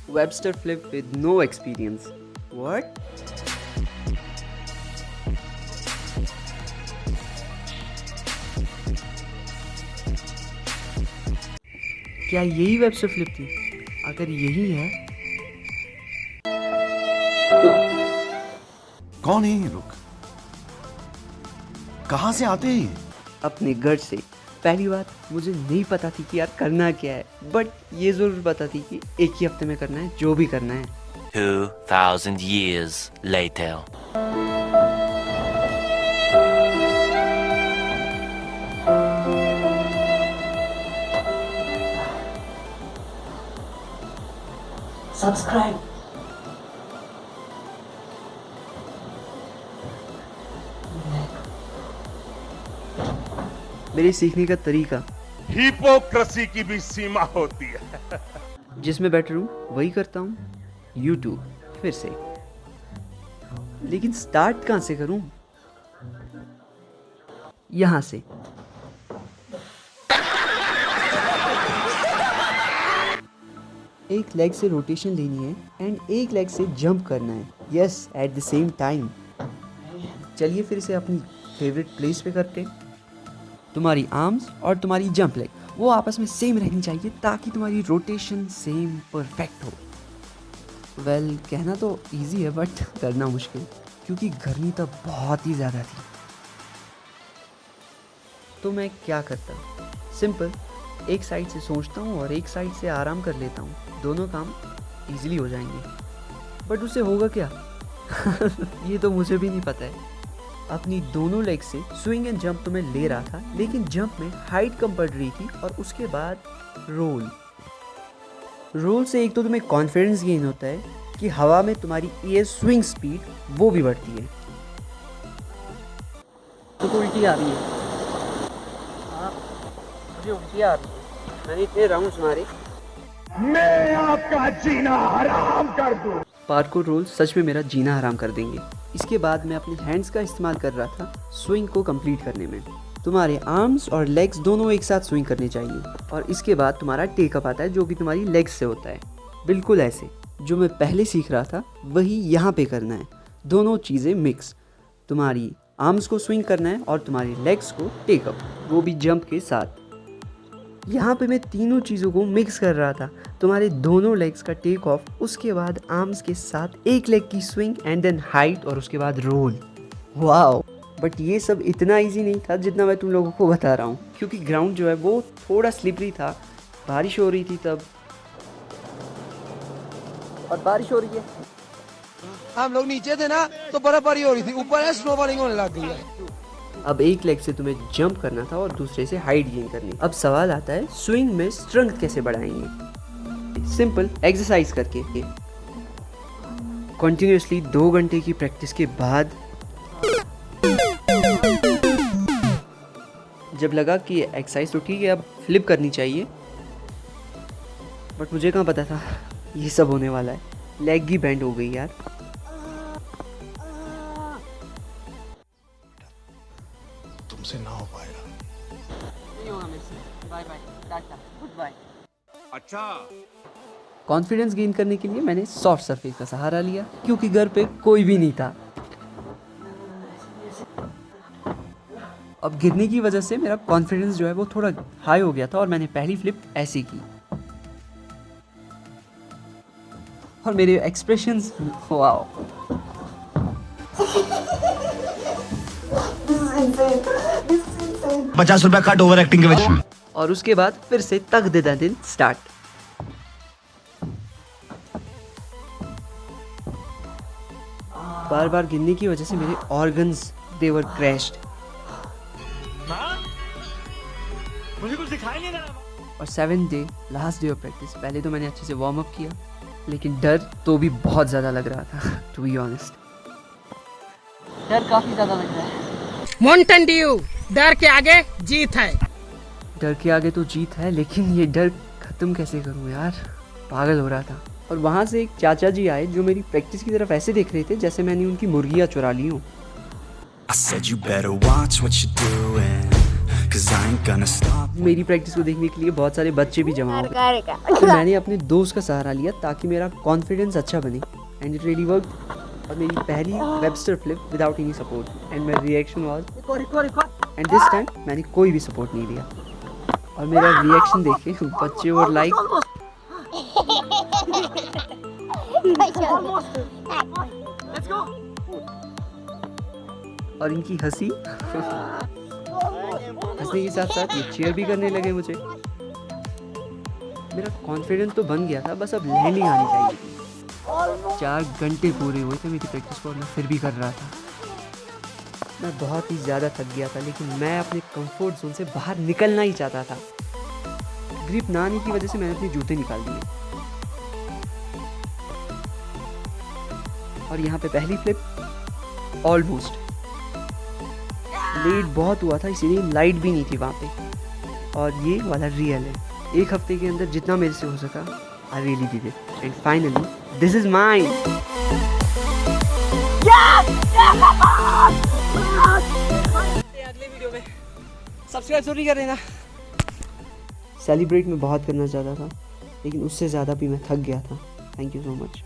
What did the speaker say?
Webster flip with no experience. What? क्या यही Webster flip थी? अगर यही है, कौन है ये लोग? कहाँ से आते हैं? अपने घर से। पहली बात, मुझे नहीं पता थी कि यार करना क्या है, बट ये जरूर पता थी कि एक ही हफ्ते में करना है जो भी करना है। 2000 years later. Subscribe. मेरे सीखने का तरीका, हिपोक्रेसी की भी सीमा होती है। जिसमें बेटर हूँ वही करता हूँ। यूट्यूब फिर से। लेकिन स्टार्ट कहाँ से करूँ? यहाँ से। एक लेग से रोटेशन लेनी है एंड एक लेग से जंप करना है। Yes, at the same time. चलिए फिर से अपनी फेवरेट प्लेस पे करते हैं। तुम्हारी आर्म्स और तुम्हारी जंप लेग वो आपस में सेम रहनी चाहिए ताकि तुम्हारी रोटेशन सेम परफेक्ट हो। वेल, कहना तो इजी है बट करना मुश्किल, क्योंकि गर्मी तब बहुत ही ज़्यादा थी। तो मैं क्या करता, सिंपल, एक साइड से सोचता हूँ और एक साइड से आराम कर लेता हूँ। दोनों काम इजीली हो जाएंगे। बट उससे होगा क्या? ये तो मुझे भी नहीं पता है। अपनी दोनों लेग से स्विंग एंड जंप तो मैं ले रहा था, लेकिन जंप में हाइट कम पड़ रही थी और उसके बाद रोल से एक तो तुम्हें कॉन्फिडेंस गेन होता है कि हवा में तुम्हारी एयर स्विंग स्पीड वो भी बढ़ती है। तो उल्टी आ रही है। हाँ, मुझे उल्टी आ रही है। मैंने इतने राउंड्स मारे, मैं आपका जीना हराम कर दूं। पार्कोर रोल सच में मेरा जीना हराम कर देंगे। इसके बाद मैं अपने हैंड्स का इस्तेमाल कर रहा था स्विंग को कंप्लीट करने में। तुम्हारे आर्म्स और लेग्स दोनों एक साथ स्विंग करने चाहिए और इसके बाद तुम्हारा टेकअप आता है जो कि तुम्हारी लेग्स से होता है। बिल्कुल ऐसे जो मैं पहले सीख रहा था वही यहाँ पे करना है। दोनों चीज़ें मिक्स। तुम्हारी आर्म्स को स्विंग करना है और तुम्हारी लेग्स को टेकअप, वो भी जंप के साथ। यहाँ पे मैं तीनों चीज़ों को मिक्स कर रहा था। तुम्हारे दोनों लेग्स का टेक ऑफ, उसके बाद आर्म्स के साथ एक लेग की स्विंग एंड देन हाइट और उसके बाद रोल। वाओ! बट ये सब इतना इजी नहीं था जितना मैं तुम लोगों को बता रहा हूँ, क्योंकि ग्राउंड जो है वो थोड़ा स्लिपरी था। बारिश हो रही थी तब, और बारिश हो रही है। हम लोग नीचे थे ना तो बर्फबारी हो रही थी, ऊपर है स्नोबॉलिंग होने लग गई है। अब एक लेग से तुम्हें जंप करना था और दूसरे से हाइट गेन करनी। अब सवाल आता है स्विंग में स्ट्रेंथ कैसे बढ़ाएंगे? सिंपल, एक्सरसाइज करके। कंटिन्यूअसली 2 घंटे की प्रैक्टिस के बाद जब लगा कि एक्सरसाइज तो ठीक है, अब फ्लिप करनी चाहिए, बट मुझे कहाँ पता था ये सब होने वाला है। लेग ही बेंड हो गई यार। तुमसे ना हो पाएगा। अच्छा, कॉन्फिडेंस गेन करने के लिए मैंने सॉफ्ट सरफेस का सहारा लिया, क्योंकि घर पे कोई भी नहीं था। अब गिरने की वजह से मेरा कॉन्फिडेंस जो है वो थोड़ा हाई हो गया था और मैंने पहली फ्लिप ऐसी की। और मेरे एक्सप्रेशंस, वाओ! 50 रुपया कट ओवर एक्टिंग के वजह। और उसके बाद फिर से तक दे दिन स्टार्ट। बार बार गिरने की वजह से मेरे ऑर्गन्स दे वर क्रैश्ड। मुझे कुछ दिखाई नहीं दे रहा। और 7th day, last day of practice, पहले तो मैंने अच्छे से वार्म अप किया, लेकिन डर तो भी बहुत ज़्यादा लग रहा था। टू बी ऑनेस्ट, डर काफ़ी ज़्यादा लग रहा है। माउंटेन ड्यू, डर के आगे जीत है। डर के आगे तो जीत है, लेकिन ये डर ख़त्म कैसे करूँ यार? पागल हो रहा था। और वहाँ से एक चाचा जी आए जो मेरी प्रैक्टिस की तरफ ऐसे देख रहे थे जैसे मैंने उनकी मुर्गियाँ चुरा ली हूँ। I said you better watch what you're doing, 'cause I ain't gonna stop मेरी प्रैक्टिस को देखने के लिए बहुत सारे बच्चे भी जमा हो गए। तो मैंने अपने दोस्त का सहारा लिया ताकि मेरा कॉन्फिडेंस अच्छा बने एंड इट रियली वर्कड। और मेरी पहली Webster flip without any support and my reaction was and this time मैंने कोई भी सपोर्ट नहीं दिया और मेरा रिएक्शन देखे बच्चे और लाइक और इनकी हंसी हंसने के साथ साथ ये चीयर भी करने लगे मुझे। मेरा कॉन्फिडेंस तो बन गया था, बस अब लैंडिंग आनी चाहिए थी। 4 घंटे पूरे हुए थे मेरी प्रैक्टिस को और मैं फिर भी कर रहा था। मैं बहुत ही ज़्यादा थक गया था लेकिन मैं अपने कंफर्ट जोन से बाहर निकलना ही चाहता था। ग्रिप ना आने की वजह से मैंने अपने जूते निकाल दिए और यहाँ पे पहली फ्लिप ऑलमोस्ट लेट बहुत हुआ था इसीलिए लाइट भी नहीं थी वहाँ पे। और ये वाला रियल है। 1 हफ्ते के अंदर जितना मेरे से हो सका I really did it and finally this is mine. अगले वीडियो में सब्सक्राइब जरूर कर देना। सेलिब्रेट मैं बहुत करना चाहता था लेकिन उससे ज़्यादा भी मैं थक गया था। Thank you so much.